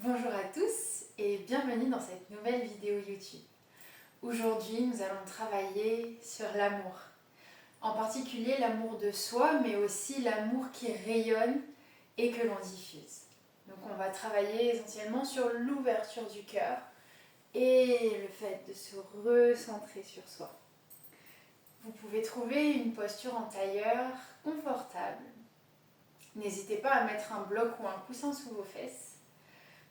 Bonjour à tous et bienvenue dans cette nouvelle vidéo YouTube. Aujourd'hui, nous allons travailler sur l'amour. En particulier l'amour de soi, mais aussi l'amour qui rayonne et que l'on diffuse. Donc on va travailler essentiellement sur l'ouverture du cœur et le fait de se recentrer sur soi. Vous pouvez trouver une posture en tailleur confortable. N'hésitez pas à mettre un bloc ou un coussin sous vos fesses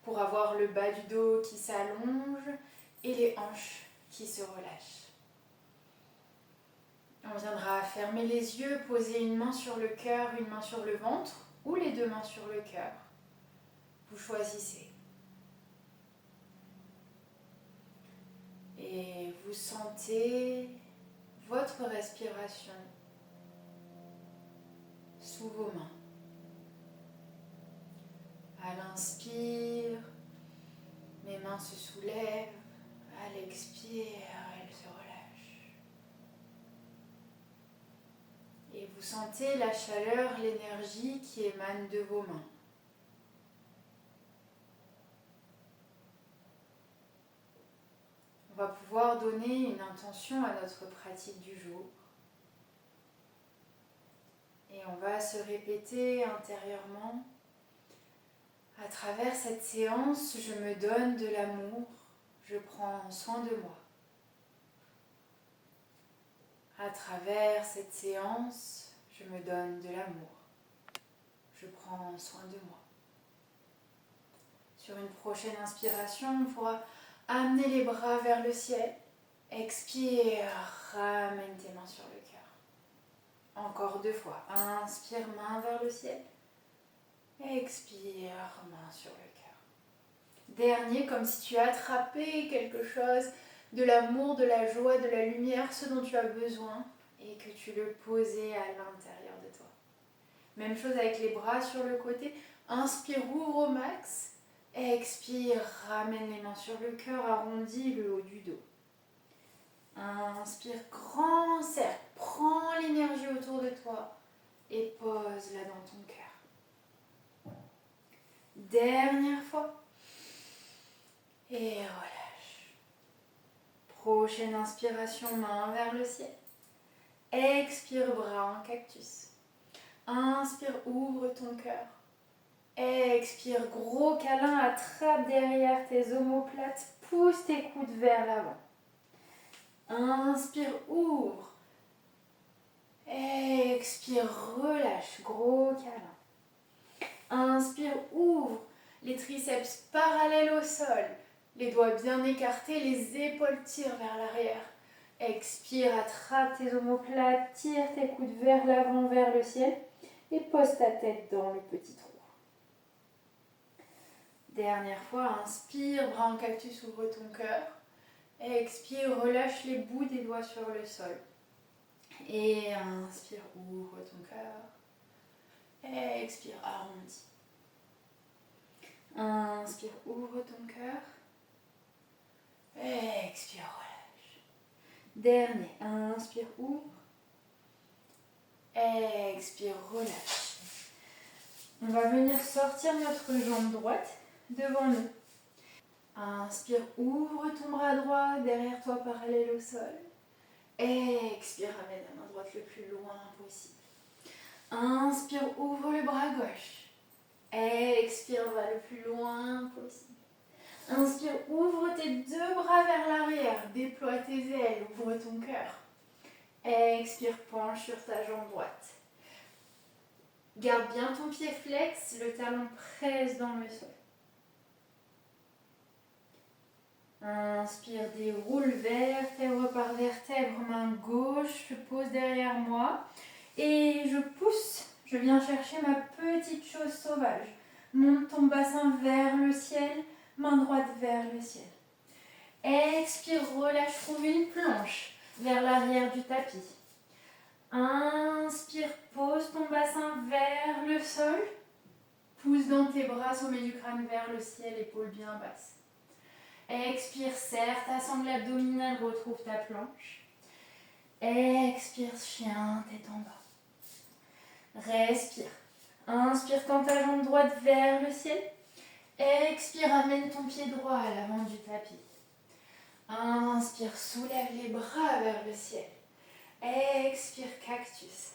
pour avoir le bas du dos qui s'allonge et les hanches qui se relâchent. On viendra fermer les yeux, poser une main sur le cœur, une main sur le ventre ou les deux mains sur le cœur. Vous choisissez. Et vous sentez votre respiration sous vos mains. À l'inspire, mes mains se soulèvent. À l'expire, elles se relâchent. Et vous sentez la chaleur, l'énergie qui émane de vos mains. On va pouvoir donner une intention à notre pratique du jour. Et on va se répéter intérieurement. À travers cette séance, je me donne de l'amour, je prends soin de moi. À travers cette séance, je me donne de l'amour, je prends soin de moi. Sur une prochaine inspiration, on pourra amener les bras vers le ciel. Expire, ramène tes mains sur le cœur. Encore 2 fois. Inspire, main vers le ciel. Expire, main sur le cœur. Dernier, comme si tu attrapais quelque chose, de l'amour, de la joie, de la lumière, ce dont tu as besoin, et que tu le posais à l'intérieur de toi. Même chose avec les bras sur le côté. Inspire, ouvre au max. Expire, ramène les mains sur le cœur, arrondis le haut du dos. Inspire, grand cercle, prends l'énergie autour de toi et pose-la dans ton cœur. Dernière fois. Et relâche. Prochaine inspiration, main vers le ciel. Expire, bras en cactus. Inspire, ouvre ton cœur. Expire, gros câlin, attrape derrière tes omoplates, pousse tes coudes vers l'avant. Inspire, ouvre. Expire, relâche, gros câlin. Inspire, ouvre, les triceps parallèles au sol, les doigts bien écartés, les épaules tirent vers l'arrière. Expire, attrape tes omoplates, tire tes coudes vers l'avant, vers le ciel et pose ta tête dans le petit trou. Dernière fois, inspire, bras en cactus, ouvre ton cœur. Expire, relâche les bouts des doigts sur le sol. Et inspire, ouvre ton cœur. Expire, arrondis. Inspire, ouvre ton cœur. Expire, relâche. Dernier, inspire, ouvre. Expire, relâche. On va venir sortir notre jambe droite devant nous. Inspire, ouvre ton bras droit derrière toi parallèle au sol. Expire, ramène la main droite le plus loin possible. Inspire, ouvre le bras gauche. Expire, va le plus loin possible. Inspire, ouvre tes 2 bras vers l'arrière, déploie tes ailes, ouvre ton cœur. Expire, penche sur ta jambe droite. Garde bien ton pied flex, le talon presse dans le sol. Inspire, déroule vertèbre par vertèbre, main gauche, je pose derrière moi et je pousse, je viens chercher ma petite chose sauvage. Monte ton bassin vers le ciel, main droite vers le ciel. Expire, relâche, trouve une planche vers l'arrière du tapis. Inspire, pose ton bassin vers le sol. Pousse dans tes bras, sommet du crâne vers le ciel, épaules bien basses. Expire, serre ta sangle abdominale, retrouve ta planche. Expire, chien, tête en bas. Respire. Inspire, tends ta jambe droite vers le ciel. Expire, amène ton pied droit à l'avant du tapis. Inspire, soulève les bras vers le ciel. Expire, cactus.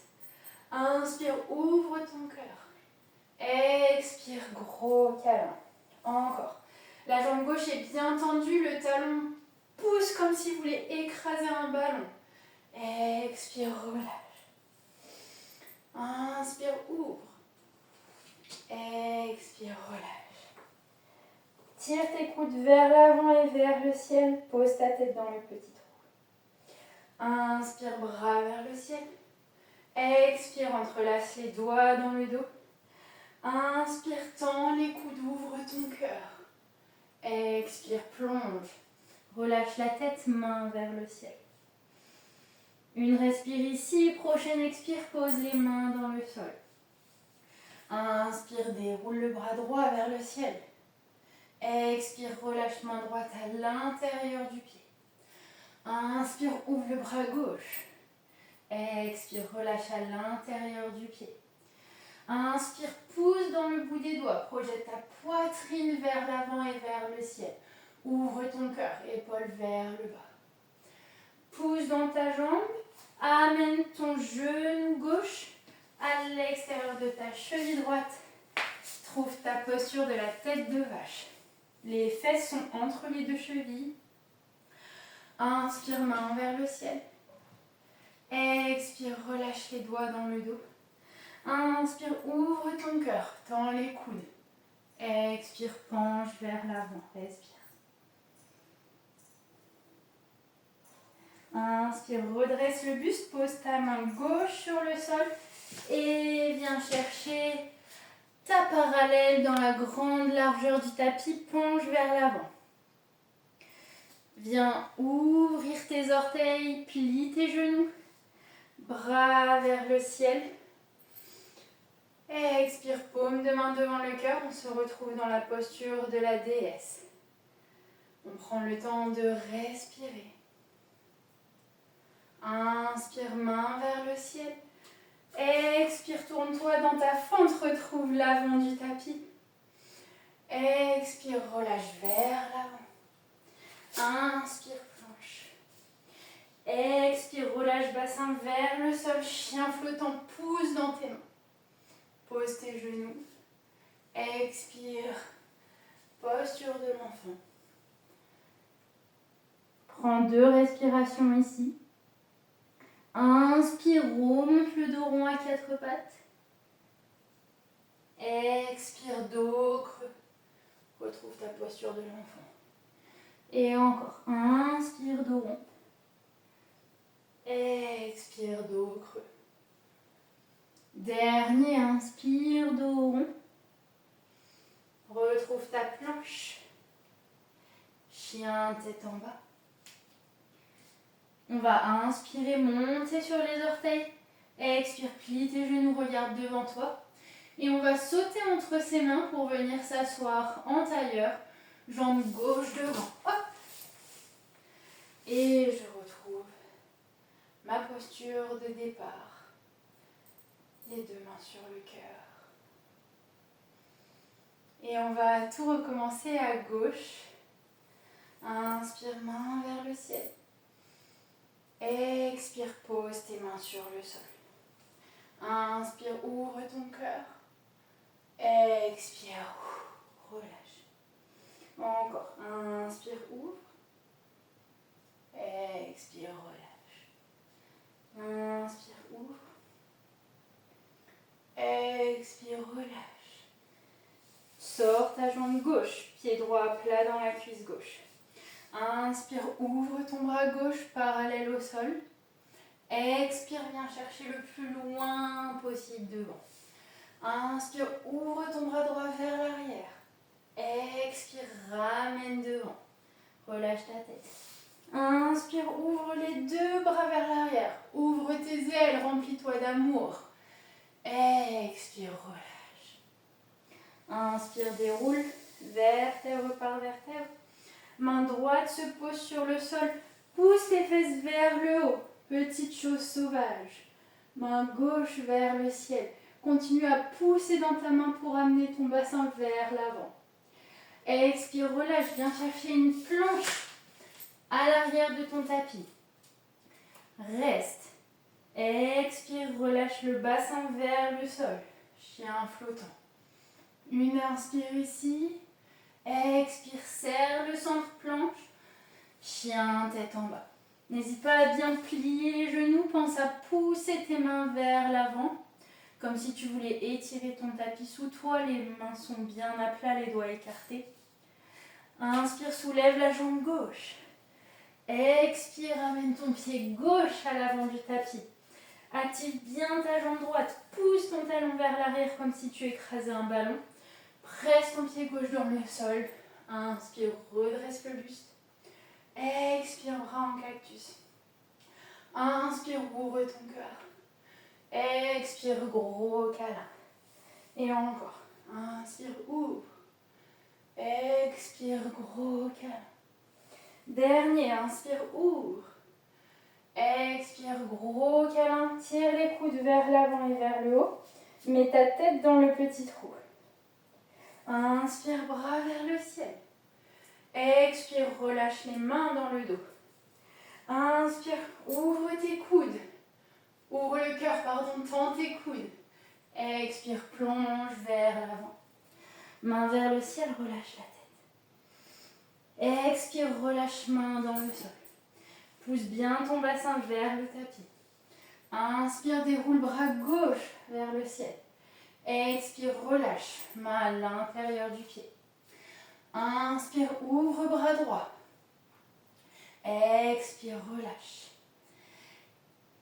Inspire, ouvre ton cœur. Expire, gros câlin. Encore. La jambe gauche est bien tendue, le talon pousse comme si vous voulez écraser un ballon. Expire, relâche. Inspire, ouvre. Expire, relâche. Tire tes coudes vers l'avant et vers le ciel. Pose ta tête dans le petit trou. Inspire, bras vers le ciel. Expire, entrelace les doigts dans le dos. Inspire, tends les coudes, ouvre ton cœur. Expire, plonge. Relâche la tête, main vers le ciel. Une respire ici, prochaine expire, pose les mains dans le sol. Inspire, déroule le bras droit vers le ciel. Expire, relâche main droite à l'intérieur du pied. Inspire, ouvre le bras gauche. Expire, relâche à l'intérieur du pied. Inspire, pousse dans le bout des doigts. Projette ta poitrine vers l'avant et vers le ciel. Ouvre ton cœur, épaules vers le bas. Pousse dans ta jambe. Amène ton genou gauche à l'extérieur de ta cheville droite. Trouve ta posture de la tête de vache. Les fesses sont entre les deux chevilles. Inspire, main vers le ciel. Expire, relâche les doigts dans le dos. Inspire, ouvre ton cœur, tends les coudes. Expire, penche vers l'avant, respire. Inspire, redresse le buste, pose ta main gauche sur le sol et viens chercher ta parallèle dans la grande largeur du tapis, penche vers l'avant. Viens ouvrir tes orteils, plie tes genoux, bras vers le ciel. Expire, paume de main devant le cœur, on se retrouve dans la posture de la déesse. On prend le temps de respirer. Inspire, main vers le ciel. Expire, tourne-toi dans ta fente, retrouve l'avant du tapis. Expire, relâche vers l'avant. Inspire, planche. Expire, relâche bassin vers le sol, chien flottant, pousse dans tes mains. Pose tes genoux. Expire, posture de l'enfant. Prends 2 respirations ici. Inspire, remonte le dos rond à 4 pattes. Expire, dos creux. Retrouve ta posture de l'enfant. Et encore. Inspire, dos rond. Expire, dos creux. Dernier, inspire, dos rond. Retrouve ta planche. Chien, tête en bas. On va inspirer, monter sur les orteils. Expire, plie tes genoux, regarde devant toi. Et on va sauter entre ses mains pour venir s'asseoir en tailleur. Jambe gauche devant. Hop. Et je retrouve ma posture de départ. Les 2 mains sur le cœur. Et on va tout recommencer à gauche. Inspire, main vers le ciel. Expire, pose tes mains sur le sol. Inspire, ouvre ton cœur. Expire, relâche. Encore. Inspire, ouvre. Expire, relâche. Inspire, ouvre. Expire, relâche. Sors ta jambe gauche, pied droit plat dans la cuisse gauche. Inspire, ouvre ton bras gauche parallèle au sol. Expire, viens chercher le plus loin possible devant. Inspire, ouvre ton bras droit vers l'arrière. Expire, ramène devant. Relâche ta tête. Inspire, ouvre les 2 bras vers l'arrière. Ouvre tes ailes, remplis-toi d'amour. Expire, relâche. Inspire, déroule, vertèbre par vertèbre. Main droite se pose sur le sol. Pousse tes fesses vers le haut. Petite chose sauvage. Main gauche vers le ciel. Continue à pousser dans ta main pour amener ton bassin vers l'avant. Expire, relâche, viens chercher une planche à l'arrière de ton tapis. Reste. Expire, relâche le bassin vers le sol. Chien flottant. Une inspire ici. Expire, serre le centre planche. Chien tête en bas. N'hésite pas à bien plier les genoux. Pense à pousser tes mains vers l'avant. Comme si tu voulais étirer ton tapis sous toi. Les mains sont bien à plat, les doigts écartés. Inspire, soulève la jambe gauche. Expire, amène ton pied gauche à l'avant du tapis. Active bien ta jambe droite. Pousse ton talon vers l'arrière comme si tu écrasais un ballon. Presse ton pied gauche dans le sol. Inspire, redresse le buste. Expire, bras en cactus. Inspire, ouvre ton cœur. Expire, gros câlin. Et encore. Inspire, ouvre. Expire, gros câlin. Dernier, inspire, ouvre. Expire, gros câlin. Tire les coudes vers l'avant et vers le haut. Mets ta tête dans le petit trou. Inspire, bras vers le ciel. Expire, relâche les mains dans le dos. Inspire, ouvre tes coudes. Ouvre le cœur, pardon, tends tes coudes. Expire, plonge vers l'avant. Main vers le ciel, relâche la tête. Expire, relâche main dans le sol. Pousse bien ton bassin vers le tapis. Inspire, déroule bras gauche vers le ciel. Expire, relâche, main à l'intérieur du pied. Inspire, ouvre bras droit. Expire, relâche.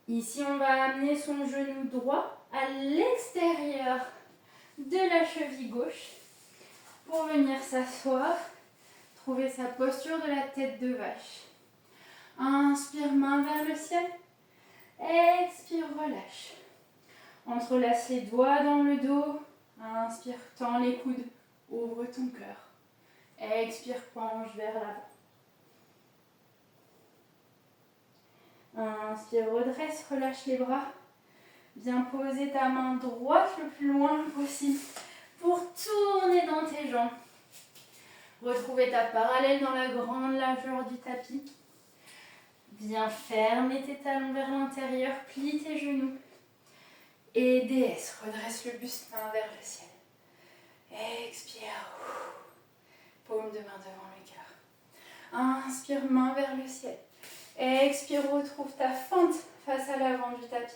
Ici, on va amener son genou droit à l'extérieur de la cheville gauche pour venir s'asseoir, trouver sa posture de la tête de vache. Inspire, main vers le ciel. Expire, relâche. Entrelace les doigts dans le dos. Inspire, tends les coudes. Ouvre ton cœur. Expire, penche vers l'avant. Inspire, redresse, relâche les bras. Viens poser ta main droite le plus loin possible pour tourner dans tes jambes. Retrouver ta parallèle dans la grande largeur du tapis. Viens fermer tes talons vers l'intérieur, plie tes genoux. Et déesse, redresse le buste, main vers le ciel. Expire. Paume de main devant le cœur. Inspire, main vers le ciel. Expire, retrouve ta fente face à l'avant du tapis.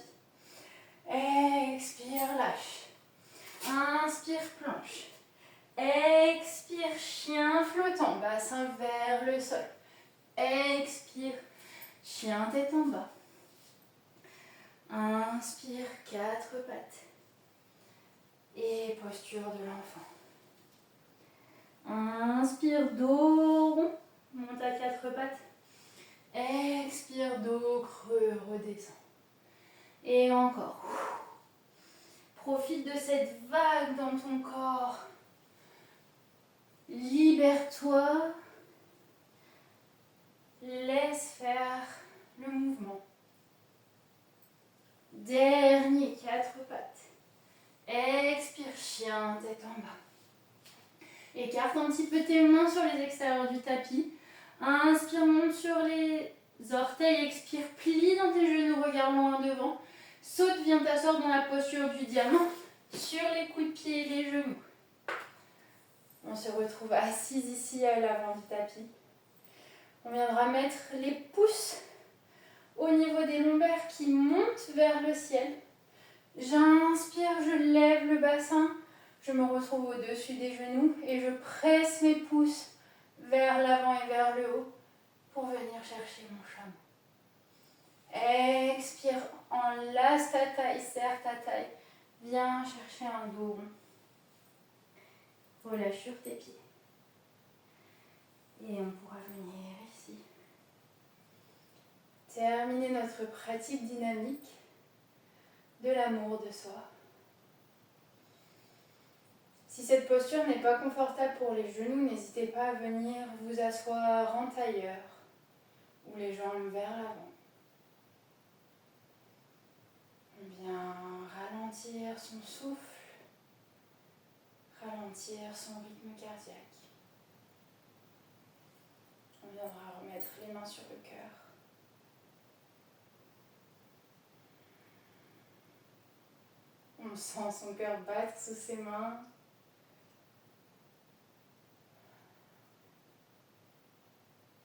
Expire, lâche. Inspire, planche. Expire, chien flottant, bassin vers le sol. Expire, chien tête en bas. Inspire, quatre pattes. Et posture de l'enfant. Inspire, dos rond, monte à quatre pattes. Expire, dos creux, redescend. Et encore. Profite de cette vague dans ton corps. Libère-toi. Laisse faire le mouvement. Dernier, quatre pattes. Expire, chien, tête en bas. Écarte un petit peu tes mains sur les extérieurs du tapis. Inspire, monte sur les orteils. Expire, plie dans tes genoux, regarde loin devant. Saute, viens t'asseoir dans la posture du diamant sur les coups de pied et les genoux. On se retrouve assise ici à l'avant du tapis. On viendra mettre les pouces au niveau des lombaires qui montent vers le ciel. J'inspire, je lève le bassin, je me retrouve au-dessus des genoux et je presse mes pouces vers l'avant et vers le haut pour venir chercher mon chameau. Expire, enlace ta taille, serre ta taille. Viens chercher un dos rond. Relâche sur tes pieds. Et on pourra venir ici. Terminer notre pratique dynamique de l'amour de soi. Si cette posture n'est pas confortable pour les genoux, n'hésitez pas à venir vous asseoir en tailleur ou les jambes vers l'avant. On vient ralentir son souffle, ralentir son rythme cardiaque. On viendra remettre les mains sur le cœur. On sent son cœur battre sous ses mains.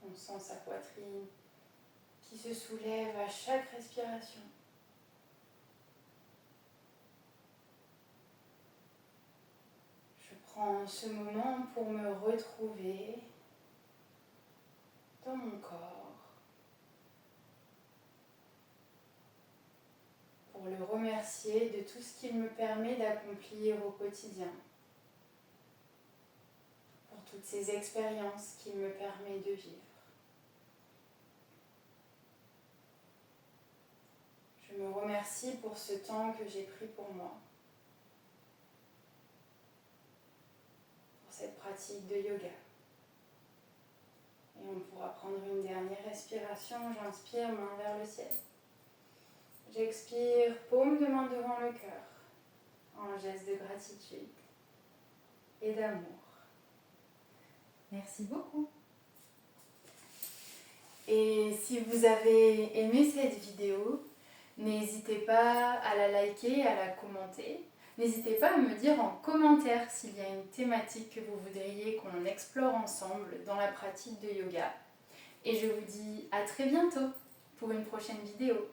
On sent sa poitrine qui se soulève à chaque respiration. Je prends ce moment pour me retrouver dans mon corps, pour le remercier de tout ce qu'il me permet d'accomplir au quotidien, pour toutes ces expériences qu'il me permet de vivre. Je me remercie pour ce temps que j'ai pris pour moi, pour cette pratique de yoga. Et on pourra prendre une dernière respiration. J'inspire, main vers le ciel. J'expire, paume de main devant le cœur, en geste de gratitude et d'amour. Merci beaucoup. Et si vous avez aimé cette vidéo, n'hésitez pas à la liker, à la commenter. N'hésitez pas à me dire en commentaire s'il y a une thématique que vous voudriez qu'on explore ensemble dans la pratique de yoga. Et je vous dis à très bientôt pour une prochaine vidéo.